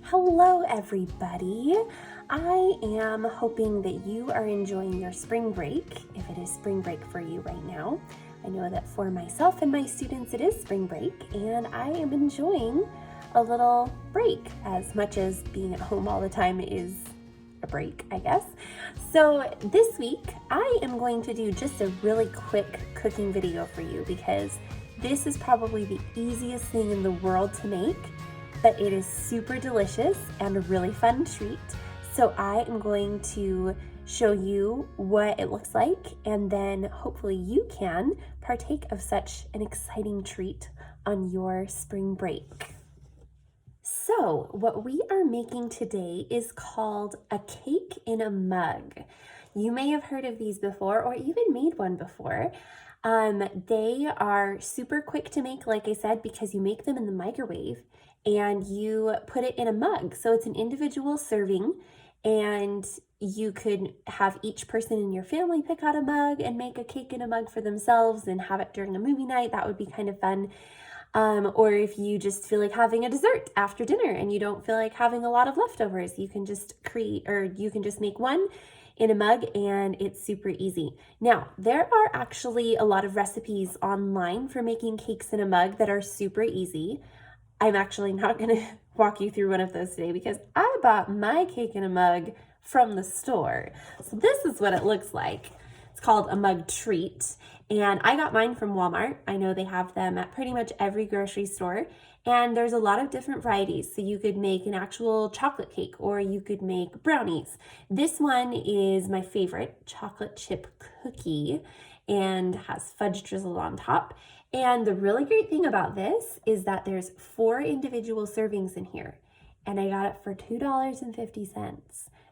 Hello, everybody. I am hoping that you are enjoying your spring break, if it is spring break for you right now. I know that for myself and my students, it is spring break, and I am enjoying a little break as much as being at home all the time is a break, I guess. So this week, I am going to do just a really quick cooking video for you because this is probably the easiest thing in the world to make, but it is super delicious and a really fun treat. So I am going to show you what it looks like, and then hopefully you can partake of such an exciting treat on your spring break. So what we are making today is called a cake in a mug. You may have heard of these before or even made one before. They are super quick to make, like I said, because you make them in the microwave and you put it in a mug. So it's an individual serving, and you could have each person in your family pick out a mug and make a cake in a mug for themselves and have it during a movie night. That would be kind of fun. Or if you just feel like having a dessert after dinner and you don't feel like having a lot of leftovers, you can just make one in a mug, and it's super easy. Now, there are actually a lot of recipes online for making cakes in a mug that are super easy. I'm actually not going to walk you through one of those today because I bought my cake in a mug from the store. So this is what it looks like. It's called a mug treat, and I got mine from Walmart. I know they have them at pretty much every grocery store, and there's a lot of different varieties. So you could make an actual chocolate cake, or you could make brownies. This one is my favorite, chocolate chip cookie, and has fudge drizzle on top. And the really great thing about this is that there's 4 individual servings in here, and I got it for $2.50.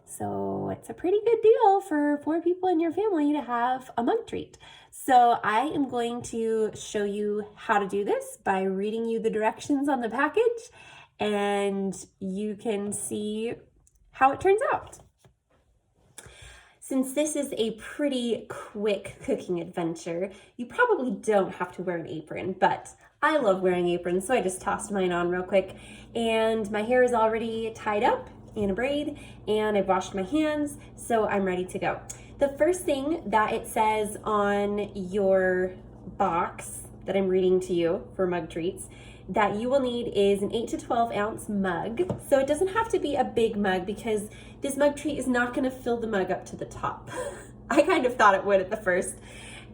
So it's a pretty good deal for 4 people in your family to have a mug treat. So I am going to show you how to do this by reading you the directions on the package, and you can see how it turns out. Since this is a pretty quick cooking adventure, you probably don't have to wear an apron, but I love wearing aprons, so I just tossed mine on real quick. And my hair is already tied up in a braid, and I've washed my hands, so I'm ready to go. The first thing that it says on your box that I'm reading to you for mug treats that you will need is an 8 to 12 ounce mug. So it doesn't have to be a big mug because this mug treat is not gonna fill the mug up to the top. I kind of thought it would at the first,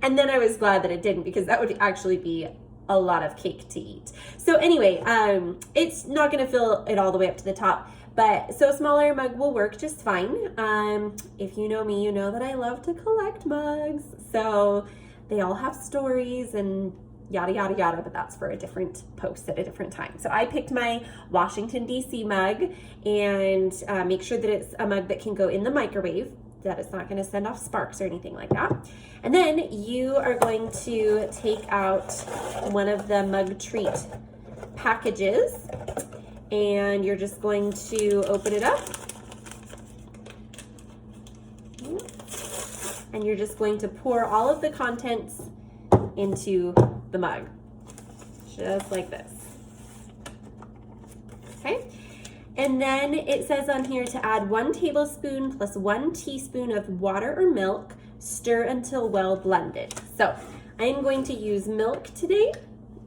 and then I was glad that it didn't because that would actually be a lot of cake to eat. So anyway, it's not gonna fill it all the way up to the top, but so a smaller mug will work just fine. If you know me, you know that I love to collect mugs. So they all have stories and yada, yada, yada, but that's for a different post at a different time. So I picked my Washington, D.C. mug, and make sure that it's a mug that can go in the microwave, that it's not gonna send off sparks or anything like that. And then you are going to take out one of the mug treat packages, and you're just going to open it up. And you're just going to pour all of the contents into the mug, just like this. Okay, and then it says on here to add 1 tablespoon plus 1 teaspoon of water or milk, stir until well blended. So I'm going to use milk today,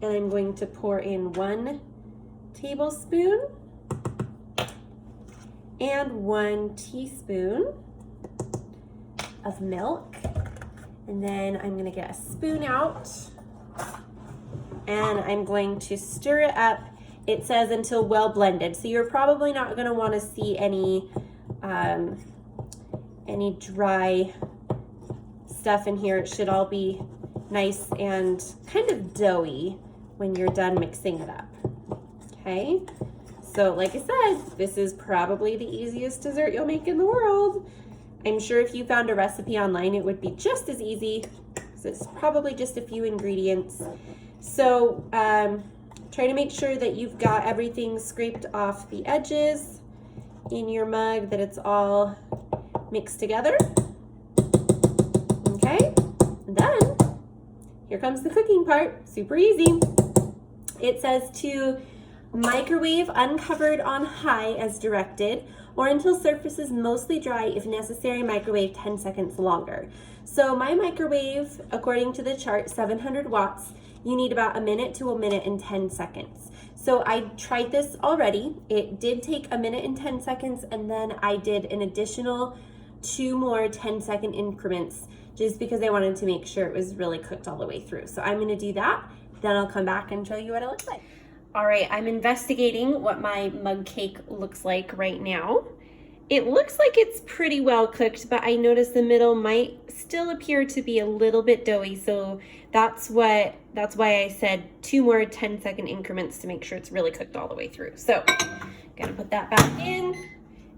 and I'm going to pour in 1 tablespoon and 1 teaspoon of milk. And then I'm gonna get a spoon out, and I'm going to stir it up. It says until well blended. So you're probably not gonna wanna see any dry stuff in here. It should all be nice and kind of doughy when you're done mixing it up, okay? So like I said, this is probably the easiest dessert you'll make in the world. I'm sure if you found a recipe online, it would be just as easy. So it's probably just a few ingredients. So try to make sure that you've got everything scraped off the edges in your mug, that it's all mixed together. Okay, and then here comes the cooking part, super easy. It says to Microwave uncovered on high as directed, or until surface is mostly dry. If necessary, microwave 10 seconds longer. So my microwave, according to the chart, 700 watts, you need about a minute to a minute and 10 seconds. So I tried this already. It did take a minute and 10 seconds, and then I did an additional 2 more 10-second increments just because I wanted to make sure it was really cooked all the way through. So I'm gonna do that, then I'll come back and show you what it looks like. All right, I'm investigating what my mug cake looks like right now. It looks like it's pretty well cooked, but I noticed the middle might still appear to be a little bit doughy, so that's why I said 2 more 10-second increments to make sure it's really cooked all the way through. So, gonna put that back in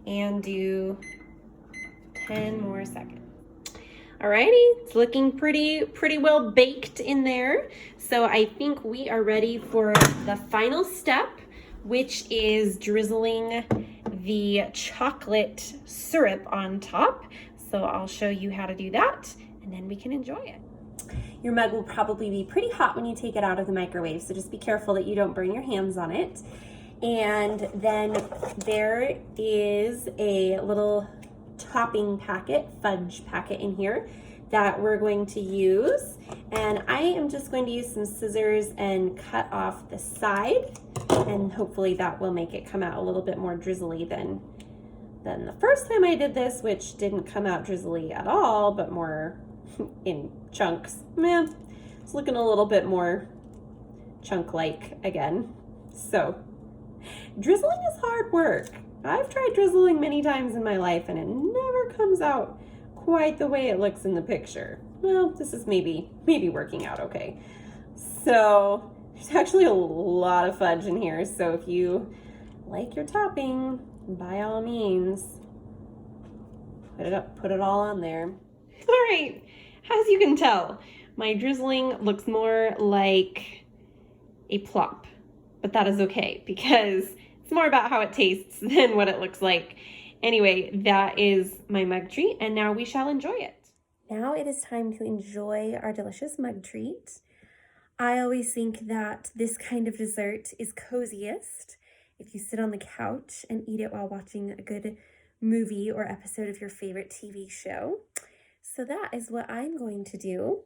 and do 10 more seconds. Alrighty, it's looking pretty well baked in there. So I think we are ready for the final step, which is drizzling the chocolate syrup on top. So I'll show you how to do that, and then we can enjoy it. Your mug will probably be pretty hot when you take it out of the microwave, so just be careful that you don't burn your hands on it. And then there is a little topping packet, fudge packet in here that we're going to use. And I am just going to use some scissors and cut off the side, and hopefully that will make it come out a little bit more drizzly than the first time I did this, which didn't come out drizzly at all, but more in chunks. Man, it's looking a little bit more chunk-like again. So drizzling is hard work. I've tried drizzling many times in my life and it never comes out quite the way it looks in the picture. Well, this is maybe working out okay. So there's actually a lot of fudge in here, so if you like your topping, by all means, put it all on there. All right, as you can tell, my drizzling looks more like a plop, but that is okay because it's more about how it tastes than what it looks like. Anyway, that is my mug treat, and now we shall enjoy it. Now it is time to enjoy our delicious mug treat. I always think that this kind of dessert is coziest if you sit on the couch and eat it while watching a good movie or episode of your favorite TV show. So that is what I'm going to do.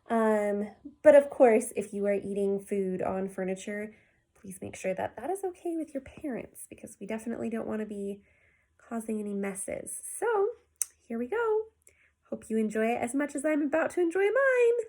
But of course, if you are eating food on furniture, please make sure that that is okay with your parents, because we definitely don't want to be causing any messes. So here we go. Hope you enjoy it as much as I'm about to enjoy mine.